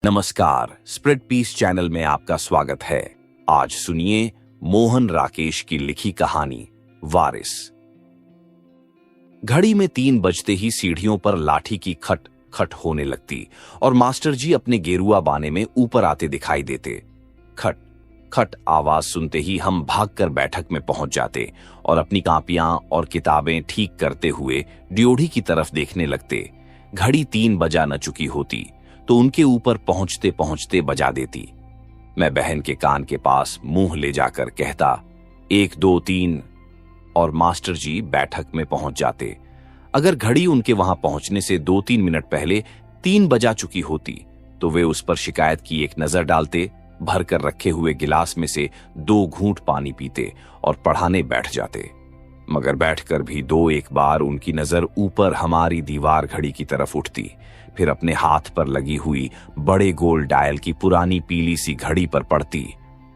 नमस्कार, spread piece channel में आपका स्वागत है। आज सुनिए मोहन राकेश की लिखी कहानी वारिस। घड़ी में 3 बजते ही सीढ़ियों पर लाठी की खट खट होने लगती और मास्टर जी अपने गेरुआ बाने में ऊपर आते दिखाई देते। खट खट आवाज सुनते ही हम भागकर बैठक में पहुंच जाते और अपनी कापियां और किताबें ठीक करते हुए ड्योढ़ी की तरफ देखने लगते। घड़ी 3 बजा न चुकी होती तो उनके ऊपर पहुंचते पहुंचते बजा देती। मैं बहन के कान के पास मुंह ले जाकर कहता 1 2 3 और मास्टर जी बैठक में पहुंच जाते। अगर घड़ी उनके वहां पहुंचने से 2-3 मिनट पहले 3 बजा चुकी होती तो वे उस पर शिकायत की एक नजर डालते, भरकर रखे हुए गिलास में से 2 घूंट पानी पीते और पढ़ाने बैठ जाते। मगर बैठकर भी 2-1 बार उनकी नजर ऊपर हमारी दीवार घड़ी की तरफ उठती, फिर अपने हाथ पर लगी हुई बड़े गोल डायल की पुरानी पीली सी घड़ी पर पड़ती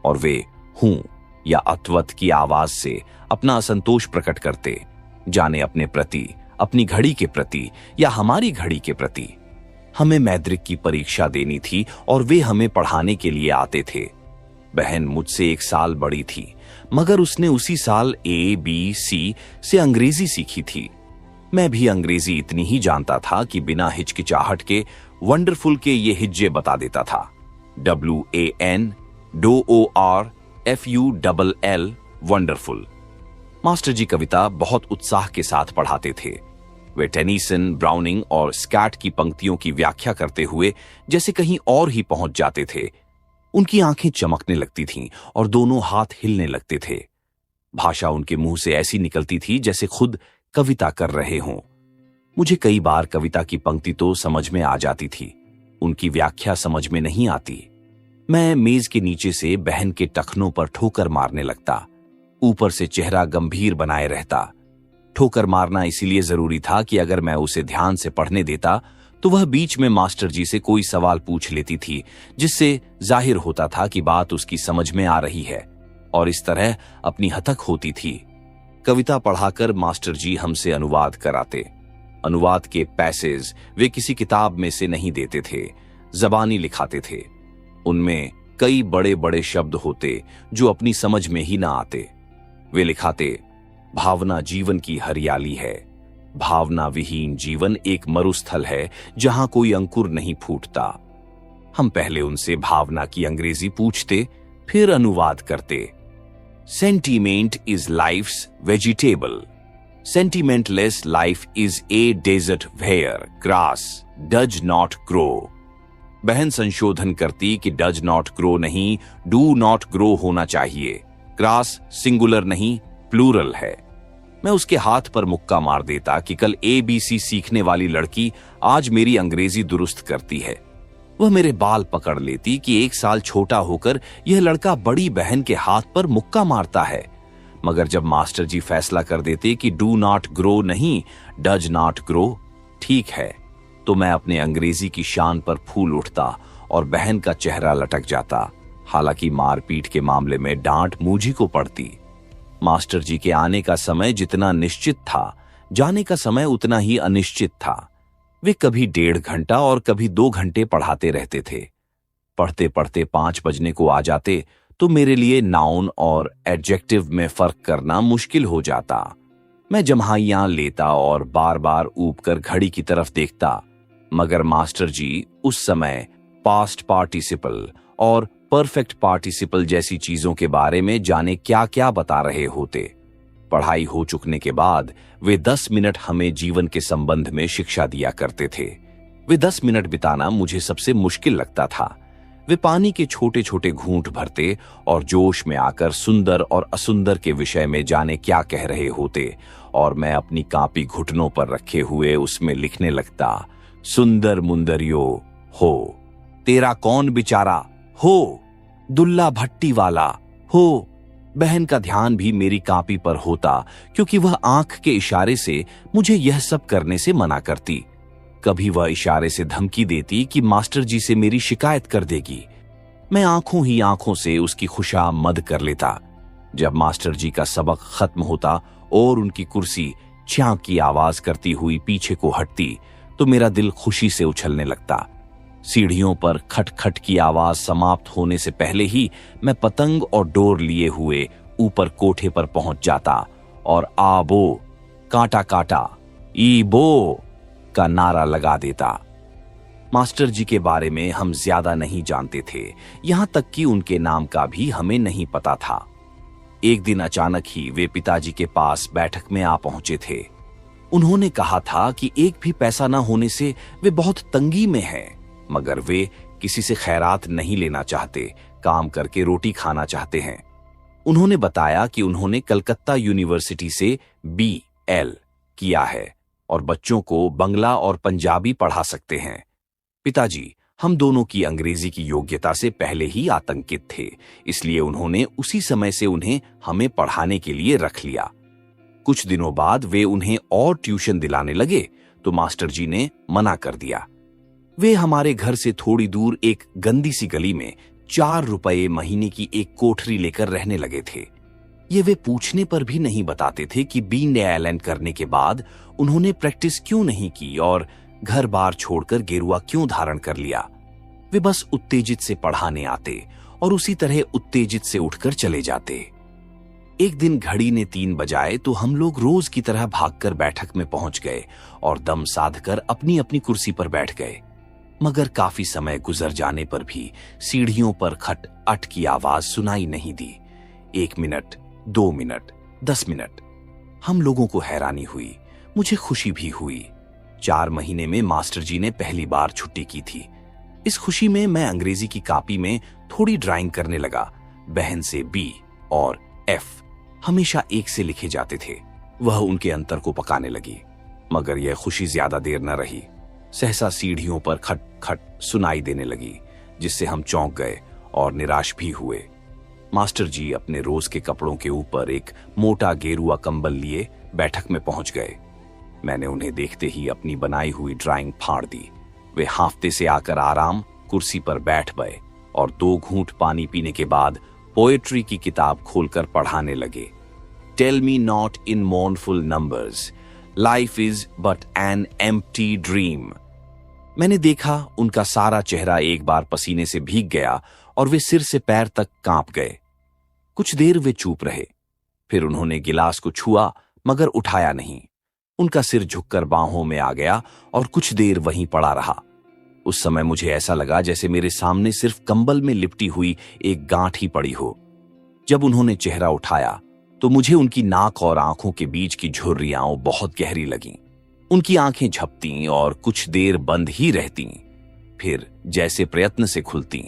और वे हूं या अत्वत की आवाज से अपना असंतोष प्रकट करते, जाने अपने प्रति, अपनी घड़ी के प्रति या हमारी घड़ी के प्रति। हमें मैट्रिक की परीक्षा देनी थी और वे हमें पढ़ाने के लिए आते थे। बहन मुझसे 1 साल बड़ी थी, मगर उसने उसी साल ABC से अंग्रेजी सीखी थी। मैं भी अंग्रेजी इतनी ही जानता था कि बिना हिचकिचाहट के वंडरफुल के ये हिज्जे बता देता था। WAN DOORFULL wonderful. मास्टर जी कविता बहुत उत्साह के साथ पढ़ाते थे। वे टेनिसन, ब्राउनिंग और स्कैट की पंक्तियों की व्याख्या करते हुए जैसे कहीं और ही पहुंच जाते थे। उनकी आंखें चमकने लगती थीं और दोनों हाथ हिलने लगते थे। भाषा उनके मुंह से ऐसी निकलती थी जैसे खुद कविता कर रहे हों। मुझे कई बार कविता की पंक्ति तो समझ में आ जाती थी, उनकी व्याख्या समझ में नहीं आती। मैं मेज के नीचे से बहन के टखनों पर ठोकर मारने लगता, ऊपर से चेहरा गंभीर बनाए रहता। ठोकर मारना इसीलिए जरूरी था कि अगर मैं उसे ध्यान से पढ़ने देता तो वह बीच में मास्टर जी से कोई सवाल पूछ लेती थी, जिससे जाहिर होता था कि बात उसकी समझ में आ रही है, और इस तरह अपनी हतक होती थी। कविता पढ़ाकर मास्टर जी हमसे अनुवाद कराते। अनुवाद के पैसेज वे किसी किताब में से नहीं देते थे, जबानी लिखाते थे। उनमें कई बड़े बड़े शब्द होते जो अपनी समझ में ही ना आते। वे लिखाते, भावना जीवन की हरियाली है, भावना विहीन जीवन एक मरुस्थल है जहां कोई अंकुर नहीं फूटता। हम पहले उनसे भावना की अंग्रेजी पूछते, फिर अनुवाद करते। Sentiment is life's vegetable. Sentimentless life is a desert where grass does not grow. बहन संशोधन करती कि does not grow नहीं, do not grow होना चाहिए। ग्रास सिंगुलर नहीं, प्लूरल है। मैं उसके हाथ पर मुक्का मार देता कि कल ABC सीखने वाली लड़की आज मेरी अंग्रेजी दुरुस्त करती है। वह मेरे बाल पकड़ लेती कि 1 साल छोटा होकर यह लड़का बड़ी बहन के हाथ पर मुक्का मारता है। मगर जब मास्टर जी फैसला कर देते कि डू नॉट ग्रो नहीं, डज नॉट ग्रो ठीक है, तो मैं अपने अंग्रेजी की शान पर फूल उठता और बहन का चेहरा लटक जाता। हालांकि मारपीट के मामले में डांट मुझी को पड़ती। मास्टर जी के आने का समय जितना निश्चित था, जाने का समय उतना ही अनिश्चित था। वे कभी 1.5 घंटा और कभी 2 घंटे पढ़ाते रहते थे। पढ़ते पढ़ते 5 बजने को आ जाते तो मेरे लिए नाउन और एडजेक्टिव में फर्क करना मुश्किल हो जाता। मैं जम्हाइयां लेता और बार बार ऊबकर घड़ी की तरफ देखता, मगर मास्टर जी उस समय पास्ट पार्टिसिपल और परफेक्ट पार्टिसिपल जैसी चीजों के बारे में जाने क्या क्या बता रहे होते। पढ़ाई हो चुकने के बाद वे 10 मिनट हमें जीवन के संबंध में शिक्षा दिया करते थे। वे 10 मिनट बिताना मुझे सबसे मुश्किल लगता था। वे पानी के छोटे छोटे घूंट भरते और जोश में आकर सुंदर और असुंदर के विषय में जाने क्या कह रहे होते, और मैं अपनी कापी घुटनों पर रखे हुए उसमें लिखने लगता, सुंदर मुंदरियो हो, तेरा कौन बिचारा हो, दुल्ला भट्टी वाला हो। बहन का ध्यान भी मेरी कापी पर होता, क्योंकि वह आंख के इशारे से मुझे यह सब करने से मना करती। कभी वह इशारे से धमकी देती कि मास्टर जी से मेरी शिकायत कर देगी। मैं आंखों ही आंखों से उसकी खुशामद कर लेता। जब मास्टर जी का सबक खत्म होता और उनकी कुर्सी च्यां की आवाज करती हुई पीछे को हटती तो मेरा दिल खुशी से उछलने लगता। सीढ़ियों पर खटखट की आवाज समाप्त होने से पहले ही मैं पतंग और डोर लिए हुए ऊपर कोठे पर पहुंच जाता और आबो, कांटा काटा, ईबो का नारा लगा देता। मास्टर जी के बारे में हम ज्यादा नहीं जानते थे, यहां तक कि उनके नाम का भी हमें नहीं पता था। एक दिन अचानक ही वे पिताजी के पास बैठक में आ पहुंचे थे। उन्होंने कहा था कि एक भी पैसा ना होने से वे बहुत तंगी में हैं, मगर वे किसी से खैरात नहीं लेना चाहते, काम करके रोटी खाना चाहते हैं। उन्होंने बताया कि उन्होंने कलकत्ता यूनिवर्सिटी से BL किया है और बच्चों को बंगला और पंजाबी पढ़ा सकते हैं। पिताजी हम दोनों की अंग्रेजी की योग्यता से पहले ही आतंकित थे, इसलिए उन्होंने उसी समय से उन्हें हमें पढ़ाने के लिए रख लिया। कुछ दिनों बाद वे उन्हें और ट्यूशन दिलाने लगे तो मास्टर जी ने मना कर दिया। वे हमारे घर से थोड़ी दूर एक गंदी सी गली में 4 रुपए महीने की एक कोठरी लेकर रहने लगे थे। ये वे पूछने पर भी नहीं बताते थे कि BL करने के बाद उन्होंने प्रैक्टिस क्यों नहीं की और घर बार छोड़कर गेरुआ क्यों धारण कर लिया। वे बस उत्तेजित से पढ़ाने आते और उसी तरह उत्तेजित से उठकर चले जाते। एक दिन घड़ी ने 3 बजाए तो हम लोग रोज की तरह भागकर बैठक में पहुंच गए और दम साधकर अपनी अपनी कुर्सी पर बैठ गए। मगर काफी समय गुजर जाने पर भी सीढ़ियों पर खट अट की आवाज सुनाई नहीं दी। 1 मिनट, 2 मिनट, 10 मिनट। हम लोगों को हैरानी हुई, मुझे खुशी भी हुई। 4 महीने में मास्टर जी ने पहली बार छुट्टी की थी। इस खुशी में मैं अंग्रेजी की कॉपी में थोड़ी ड्राइंग करने लगा। बहन से B और F हमेशा 1 से लिखे जाते थे। वह उनके अंतर को पकाने लगी, मगर यह खुशी ज्यादा देर न रही। सहसा सीढ़ियों पर खट खट सुनाई देने लगी, जिससे हम चौंक गए और निराश भी हुए। मास्टर जी अपने रोज के कपड़ों के ऊपर एक मोटा गेरुआ कंबल लिए बैठक में पहुंच गए। मैंने उन्हें देखते ही अपनी बनाई हुई ड्राइंग फाड़ दी। वे हांफते से आकर आराम कुर्सी पर बैठ गए और 2 घूंट पानी पीने के बाद पोएट्री की किताब खोलकर पढ़ाने लगे। Tell me not in mournful numbers, life is but an empty dream. मैंने देखा उनका सारा चेहरा एक बार पसीने से भीग गया और वे सिर से पैर तक कांप गए। कुछ देर वे चुप रहे, फिर उन्होंने गिलास को छुआ मगर उठाया नहीं। उनका सिर झुककर बाहों में आ गया और कुछ देर वहीं पड़ा रहा। उस समय मुझे ऐसा लगा जैसे मेरे सामने सिर्फ कंबल में लिपटी हुई एक गांठ ही पड़ी हो। जब उन्होंने चेहरा उठाया तो मुझे उनकी नाक और आंखों के बीच की झुर्रियां बहुत गहरी लगीं। उनकी आंखें झपतीं और कुछ देर बंद ही रहतीं, फिर जैसे प्रयत्न से खुलतीं।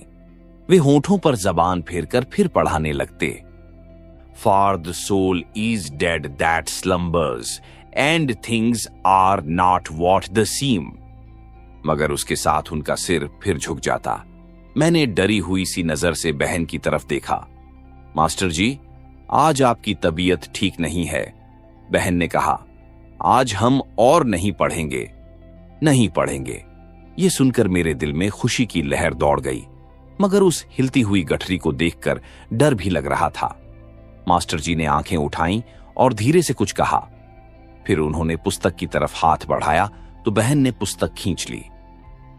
वे होठों पर जबान फेरकर फिर पढ़ाने लगते। For the soul is dead that slumbers and things are not what they seem. मगर उसके साथ उनका सिर फिर झुक जाता। मैंने डरी हुई सी नजर से बहन की तरफ देखा। मास्टर जी, आज आपकी तबीयत ठीक नहीं है। बहन ने कहा, आज हम और नहीं पढ़ेंगे। नहीं पढ़ेंगे। ये सुनकर मेरे दिल में खुशी की लहर दौड़ गई, मगर उस हिलती हुई गठरी को देखकर डर भी लग रहा था। मास्टर जी ने आंखें उठाईं और धीरे से कुछ कहा। फिर उन्होंने पुस्तक की तरफ हाथ बढ़ाया तो बहन ने पुस्तक खींच ली।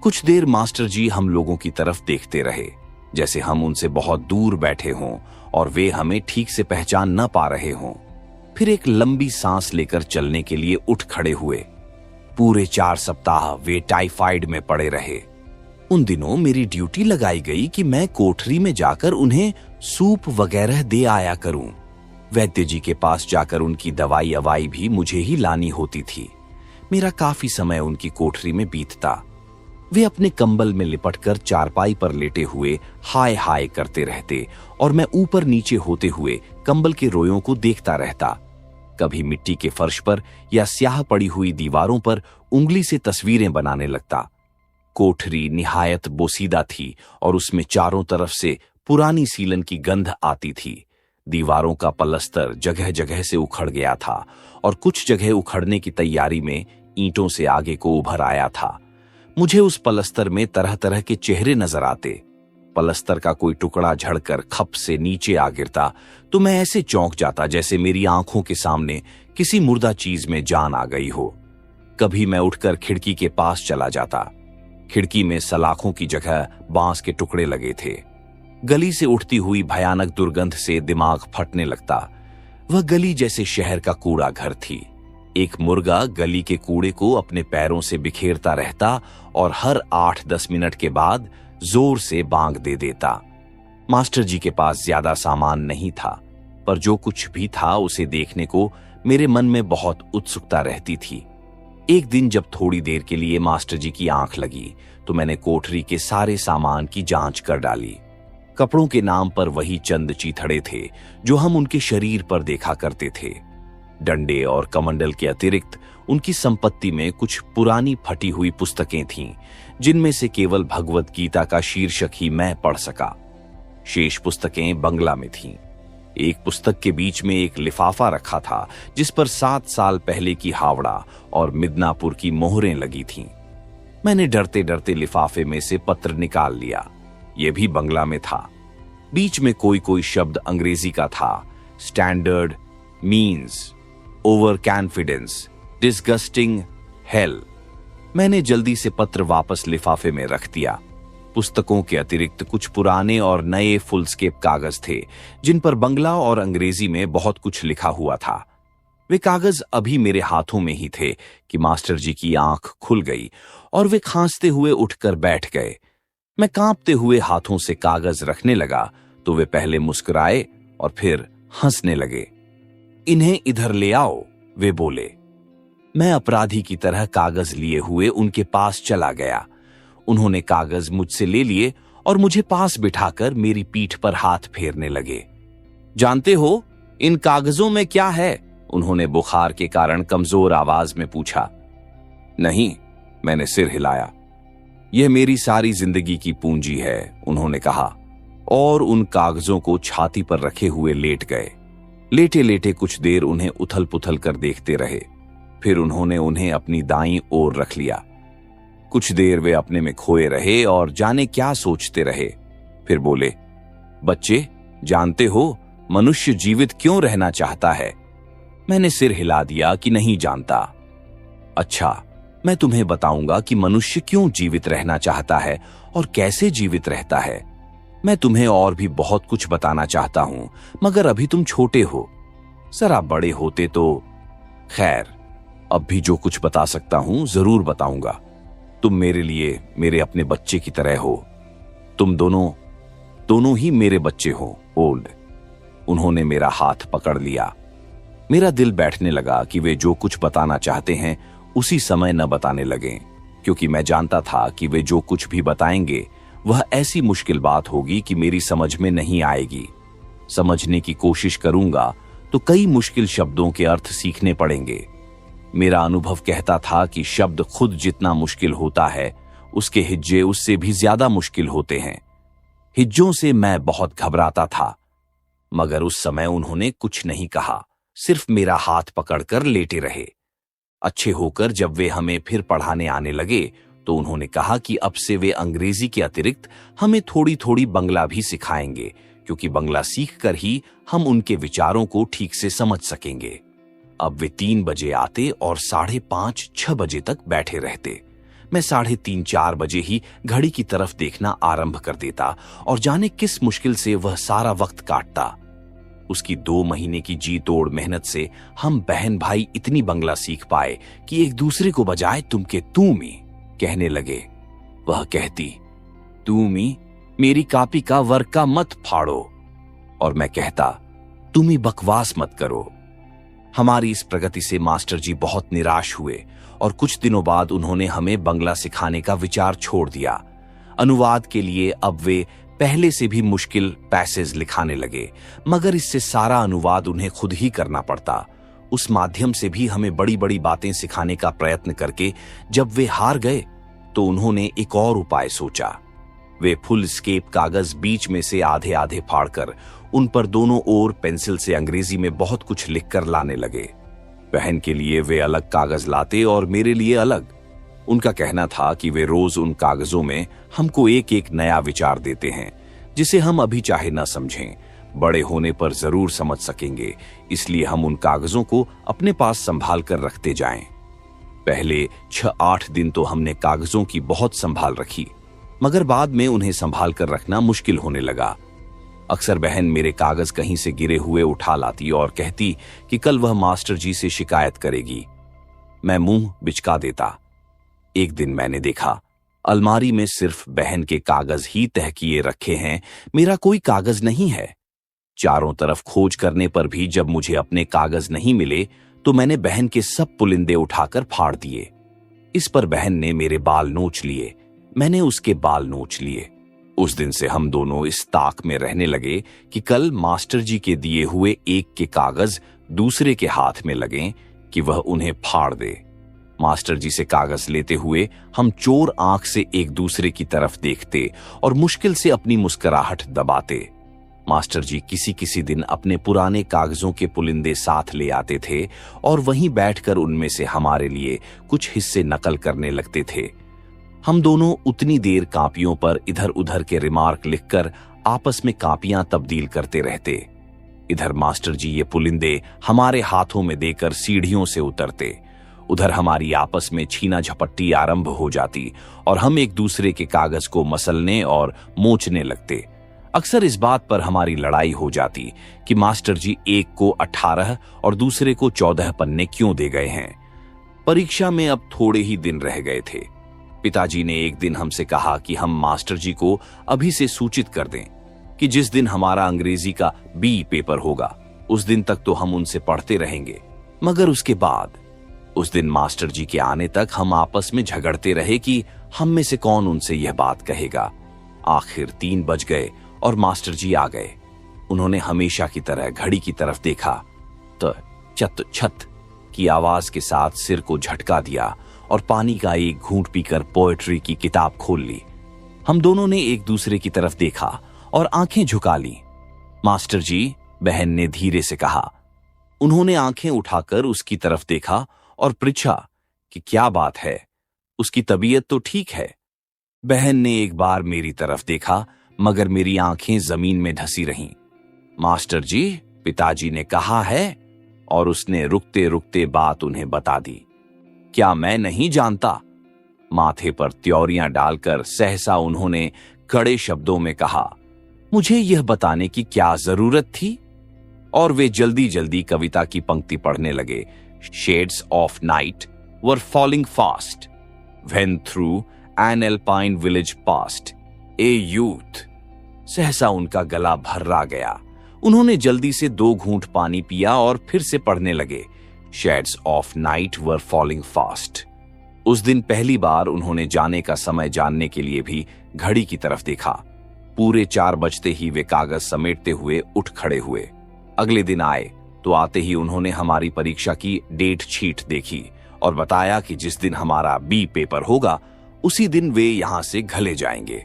कुछ देर मास्टर जी हम लोगों की तरफ देखते रहे, जैसे हम उनसे बहुत दूर बैठे हों और वे हमें ठीक से पहचान न पा रहे हों। फिर एक लंबी सांस लेकर चलने के लिए उठ खड़े हुए। पूरे 4 सप्ताह वे टाइफाइड में पड़े रहे। उन दिनों मेरी ड्यूटी लगाई गई कि मैं कोठरी में जाकर उन्हें सूप वगैरह दे आया करूं। वैद्य जी के पास जाकर उनकी दवाई अवाई भी मुझे ही लानी होती थी। मेरा काफी समय उनकी कोठरी में बीतता। वे अपने कंबल में लिपटकर चारपाई पर लेटे हुए हाय हाय करते रहते और मैं ऊपर नीचे होते हुए कंबल के रोयों को देखता रहता। कभी मिट्टी के फर्श पर या स्याह पड़ी हुई दीवारों पर उंगली से तस्वीरें बनाने लगता। कोठरी निहायत बोसीदा थी और उसमें चारों तरफ से पुरानी सीलन की गंध आती थी। दीवारों का पलस्तर जगह जगह से उखड़ गया था और कुछ जगह उखड़ने की तैयारी में ईंटों से आगे को उभर आया था। मुझे उस पलस्तर में तरह तरह के चेहरे नजर आते। पलस्तर का कोई टुकड़ा झड़कर खप से नीचे आ गिरता तो मैं ऐसे चौंक जाता जैसे मेरी आंखों के सामने किसी मुर्दा चीज में जान आ गई हो। कभी मैं उठकर खिड़की के पास चला जाता। खिड़की में सलाखों की जगह बांस के टुकड़े लगे थे। गली से उठती हुई भयानक दुर्गंध से दिमाग फटने लगता। वह गली जैसे शहर का कूड़ा घर थी। एक मुर्गा गली के कूड़े को अपने पैरों से बिखेरता रहता और हर 8-10 मिनट के बाद जोर से बांग दे देता। मास्टर जी के पास ज्यादा सामान नहीं था, पर जो कुछ भी था उसे देखने को मेरे मन में बहुत उत्सुकता रहती थी। एक दिन जब थोड़ी देर के लिए मास्टर जी की आंख लगी तो मैंने कोठरी के सारे सामान की जांच कर डाली। कपड़ों के नाम पर वही चंद चीथड़े थे जो हम उनके शरीर पर देखा करते थे। डंडे और कमंडल के अतिरिक्त उनकी संपत्ति में कुछ पुरानी फटी हुई पुस्तकें थीं, जिनमें से केवल भगवत गीता का शीर्षक ही मैं पढ़ सका। शेष पुस्तकें बंगला में थीं। एक पुस्तक के बीच में एक लिफाफा रखा था जिस पर 7 साल पहले की हावड़ा और मिदनापुर की मोहरें लगी थीं। मैंने डरते डरते लिफाफे में से पत्र निकाल लिया। यह भी बंगला में था। बीच में कोई कोई शब्द अंग्रेजी का था। Standard, means, over confidence, disgusting, hello. मैंने जल्दी से पत्र वापस लिफाफे में रख दिया। पुस्तकों के अतिरिक्त कुछ पुराने और नए फुलस्केप कागज थे जिन पर बंगला और अंग्रेजी में बहुत कुछ लिखा हुआ था। वे कागज अभी मेरे हाथों में ही थे कि मास्टर जी की आंख खुल गई और वे खांसते हुए उठकर बैठ गए। मैं कांपते हुए हाथों से कागज रखने लगा तो वे पहले मुस्कुराए और फिर हंसने लगे। इन्हें इधर ले आओ, वे बोले। मैं अपराधी की तरह कागज लिए हुए उनके पास चला गया। उन्होंने कागज मुझसे ले लिए और मुझे पास बिठाकर मेरी पीठ पर हाथ फेरने लगे। जानते हो इन कागजों में क्या है? उन्होंने बुखार के कारण कमजोर आवाज में पूछा। नहीं, मैंने सिर हिलाया। यह मेरी सारी जिंदगी की पूंजी है, उन्होंने कहा, और उन कागजों को छाती पर रखे हुए लेट गए। लेटे लेटे कुछ देर उन्हें उथल पुथल कर देखते रहे। फिर उन्होंने उन्हें अपनी दाईं ओर रख लिया। कुछ देर वे अपने में खोए रहे और जाने क्या सोचते रहे। फिर बोले, बच्चे, जानते हो मनुष्य जीवित क्यों रहना चाहता है? मैंने सिर हिला दिया कि नहीं जानता। अच्छा, मैं तुम्हें बताऊंगा कि मनुष्य क्यों जीवित रहना चाहता है और कैसे जीवित रहता है। मैं तुम्हें और भी बहुत कुछ बताना चाहता हूं, मगर अभी तुम छोटे हो। जरा बड़े होते तो। खैर, अब भी जो कुछ बता सकता हूं जरूर बताऊंगा। तुम मेरे लिए मेरे अपने बच्चे की तरह हो। तुम दोनों ही मेरे बच्चे हो, ओल्ड। उन्होंने मेरा हाथ पकड़ लिया। मेरा दिल बैठने लगा कि वे जो कुछ बताना चाहते हैं उसी समय न बताने लगें, क्योंकि मैं जानता था कि वे जो कुछ भी बताएंगे वह ऐसी मुश्किल बात होगी कि मेरी समझ में नहीं आएगी। समझने की कोशिश करूंगा तो कई मुश्किल शब्दों के अर्थ सीखने पड़ेंगे। मेरा अनुभव कहता था कि शब्द खुद जितना मुश्किल होता है, उसके हिज्जे उससे भी ज्यादा मुश्किल होते हैं। हिज्जों से मैं बहुत घबराता था, मगर उस समय उन्होंने कुछ नहीं कहा, सिर्फ मेरा हाथ पकड़कर लेटे रहे। अच्छे होकर जब वे हमें फिर पढ़ाने आने लगे तो उन्होंने कहा कि अब से वे अंग्रेजी के अतिरिक्त हमें थोड़ी थोड़ी बंगला भी सिखाएंगे, क्योंकि बंगला सीखकर ही हम उनके विचारों को ठीक से समझ सकेंगे। अब वे 3 बजे आते और 5:30-6 बजे तक बैठे रहते। मैं 3:30-4 बजे ही घड़ी की तरफ देखना आरंभ कर देता और जाने किस मुश्किल से वह सारा वक्त काटता। उसकी 2 महीने की जी तोड़ मेहनत से हम बहन भाई इतनी बंगला सीख पाए कि एक दूसरे को बजाय तुम के तूमी कहने लगे। वह कहती, तूमी, मेरी कापी का वर्क का मत फाड़ो, और मैं कहता, तुमी बकवास मत करो। हमारी इस प्रगति से मास्टर जी बहुत निराश हुए और कुछ दिनों बाद उन्होंने हमें बंगला सिखाने का विचार छोड़ दिया। अनुवाद के लिए अब वे पहले से भी मुश्किल पैसेज लिखाने लगे, मगर इससे सारा अनुवाद उन्हें खुद ही करना पड़ता। उस माध्यम से भी हमें बड़ी बड़ी बातें सिखाने का प्रयत्न करके जब वे हार गए तो उन्होंने एक और उपाय सोचा। वे फुल स्केप कागज बीच में से आधे आधे फाड़कर उन पर दोनों ओर पेंसिल से अंग्रेजी में बहुत कुछ लिखकर लाने लगे। बहन के लिए वे अलग कागज लाते और मेरे लिए अलग। उनका कहना था कि वे रोज उन कागजों में हमको एक एक नया विचार देते हैं, जिसे हम अभी चाहे न समझें, बड़े होने पर जरूर समझ सकेंगे, इसलिए हम उन कागजों को अपने पास संभाल कर रखते जाएं। पहले 6-8 दिन तो हमने कागजों की बहुत संभाल रखी, मगर बाद में उन्हें संभाल कर रखना मुश्किल होने लगा। अक्सर बहन मेरे कागज कहीं से गिरे हुए उठा लाती और कहती कि कल वह मास्टर जी से शिकायत करेगी। मैं मुंह बिचका देता। एक दिन मैंने देखा अलमारी में सिर्फ बहन के कागज ही तह किए रखे हैं, मेरा कोई कागज नहीं है। चारों तरफ खोज करने पर भी जब मुझे अपने कागज नहीं मिले तो मैंने बहन के सब पुलिंदे उठाकर फाड़ दिए। इस पर बहन ने मेरे बाल नोच लिए, मैंने उसके बाल नोच लिए। उस दिन से हम दोनों इस ताक में रहने लगे कि कल मास्टर जी के दिए हुए एक के कागज दूसरे के हाथ में लगें कि वह उन्हें फाड़ दे। मास्टर जी से कागज लेते हुए हम चोर आंख से एक दूसरे की तरफ देखते और मुश्किल से अपनी मुस्कुराहट दबाते। मास्टर जी किसी किसी दिन अपने पुराने कागजों के पुलिंदे साथ ले आते थे और वहीं बैठकर उनमें से हमारे लिए कुछ हिस्से नकल करने लगते थे। हम दोनों उतनी देर कापियों पर इधर उधर के रिमार्क लिखकर आपस में कापियां तब्दील करते रहते। इधर मास्टर जी ये पुलिंदे हमारे हाथों में देकर सीढ़ियों से उतरते, उधर हमारी आपस में छीना झपट्टी आरंभ हो जाती और हम एक दूसरे के कागज को मसलने और मोचने लगते। अक्सर इस बात पर हमारी लड़ाई हो जाती कि मास्टर जी एक को 18 और दूसरे को 14 पन्ने क्यों दे गए हैं। परीक्षा में अब थोड़े ही दिन रह गए थे। पिताजी ने एक दिन हमसे कहा कि हम मास्टर जी को अभी से सूचित कर दें कि जिस दिन हमारा अंग्रेजी का बी पेपर होगा उस दिन तक तो हम उनसे पढ़ते रहेंगे, मगर उसके बाद उस दिन मास्टर जी के आने तक हम आपस में झगड़ते रहे कि हम में से कौन उनसे यह बात कहेगा। आखिर 3 बज गए और मास्टर जी आ गए। उन्होंने हमेशा की तरह घड़ी की तरफ देखा तो चत छत की आवाज के साथ सिर को झटका दिया और पानी का एक घूंट पीकर पोएट्री की किताब खोल ली। हम दोनों ने एक दूसरे की तरफ देखा और आंखें झुका ली। मास्टर जी, बहन ने धीरे से कहा। उन्होंने आंखें उठाकर उसकी तरफ देखा और पूछा कि क्या बात है, उसकी तबीयत तो ठीक है। बहन ने एक बार मेरी तरफ देखा मगर मेरी आंखें जमीन में धसी रहीं। मास्टर जी, पिताजी ने कहा है, और उसने रुकते रुकते बात उन्हें बता दी। क्या मैं नहीं जानता? माथे पर त्योरियां डालकर सहसा उन्होंने कड़े शब्दों में कहा। मुझे यह बताने की क्या जरूरत थी? और वे जल्दी जल्दी कविता की पंक्ति पढ़ने लगे। Shades of night were falling fast when through an alpine village passed a youth। सहसा उनका गला भर्रा गया। उन्होंने जल्दी से 2 घूंट पानी पिया और फिर से पढ़ने लगे। Shades of night were falling fast। उस दिन पहली बार उन्होंने जाने का समय जानने के लिए भी घड़ी की तरफ देखा। पूरे 4 बजते ही वे कागज समेटते हुए उठ खड़े हुए। अगले दिन आए तो आते ही उन्होंने हमारी परीक्षा की डेट शीट देखी और बताया कि जिस दिन हमारा बी पेपर होगा उसी दिन वे यहां से घले जाएंगे।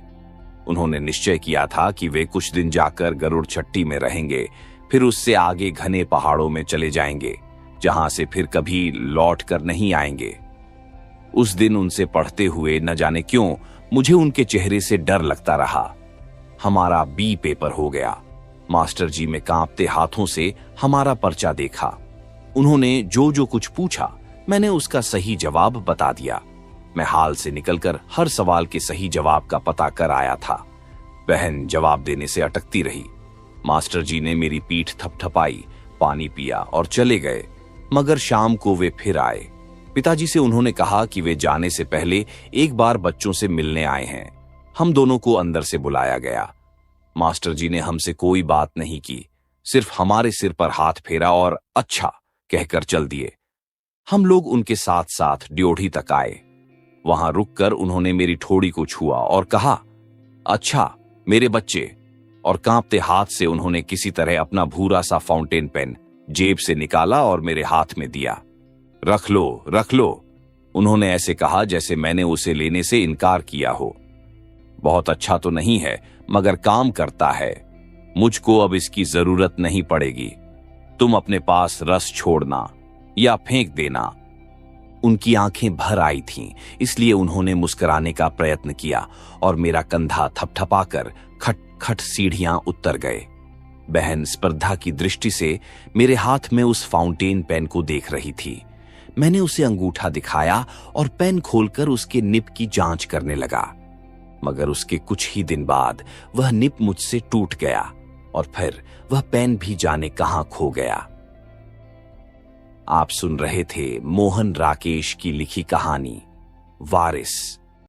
उन्होंने निश्चय किया था कि वे कुछ दिन जाकर गरुड़ चट्टी में रहेंगे, फिर उससे आगे घने पहाड़ों में चले जाएंगे जहां से फिर कभी लौट कर नहीं आएंगे। उस दिन उनसे पढ़ते हुए न जाने क्यों मुझे उनके चेहरे से डर लगता रहा। हमारा बी पेपर हो गया। मास्टर जी में कांपते हाथों से हमारा पर्चा देखा। उन्होंने जो जो कुछ पूछा मैंने उसका सही जवाब बता दिया। मैं हाल से निकलकर हर सवाल के सही जवाब का पता कर आया था। बहन जवाब देने से अटकती रही। मास्टर जी ने मेरी पीठ थपथपाई, पानी पिया और चले गए, मगर शाम को वे फिर आए। पिताजी से उन्होंने कहा कि वे जाने से पहले एक बार बच्चों से मिलने आए हैं। हम दोनों को अंदर से बुलाया गया। मास्टर जी ने हमसे कोई बात नहीं की, सिर्फ हमारे सिर पर हाथ फेरा और अच्छा कहकर चल दिए। हम लोग उनके साथ साथ ड्योढ़ी तक आए। वहां रुककर उन्होंने मेरी ठोड़ी को छुआ और कहा, अच्छा मेरे बच्चे, और कांपते हाथ से उन्होंने किसी तरह अपना भूरा सा फाउंटेन पेन जेब से निकाला और मेरे हाथ में दिया। रख लो, रख लो। उन्होंने ऐसे कहा जैसे मैंने उसे लेने से इनकार किया हो। बहुत अच्छा तो नहीं है मगर काम करता है। मुझको अब इसकी जरूरत नहीं पड़ेगी। तुम अपने पास रस छोड़ना या फेंक देना। उनकी आंखें भर आई थीं, इसलिए उन्होंने मुस्कुराने का प्रयत्न किया और मेरा कंधा थपथपाकर खट खट सीढ़ियां उतर गए। बहन स्पर्धा की दृष्टि से मेरे हाथ में उस फाउंटेन पेन को देख रही थी। मैंने उसे अंगूठा दिखाया और पेन खोलकर उसके निब की जांच करने लगा, मगर उसके कुछ ही दिन बाद वह निब मुझसे टूट गया और फिर वह पेन भी जाने कहां खो गया। आप सुन रहे थे मोहन राकेश की लिखी कहानी वारिस।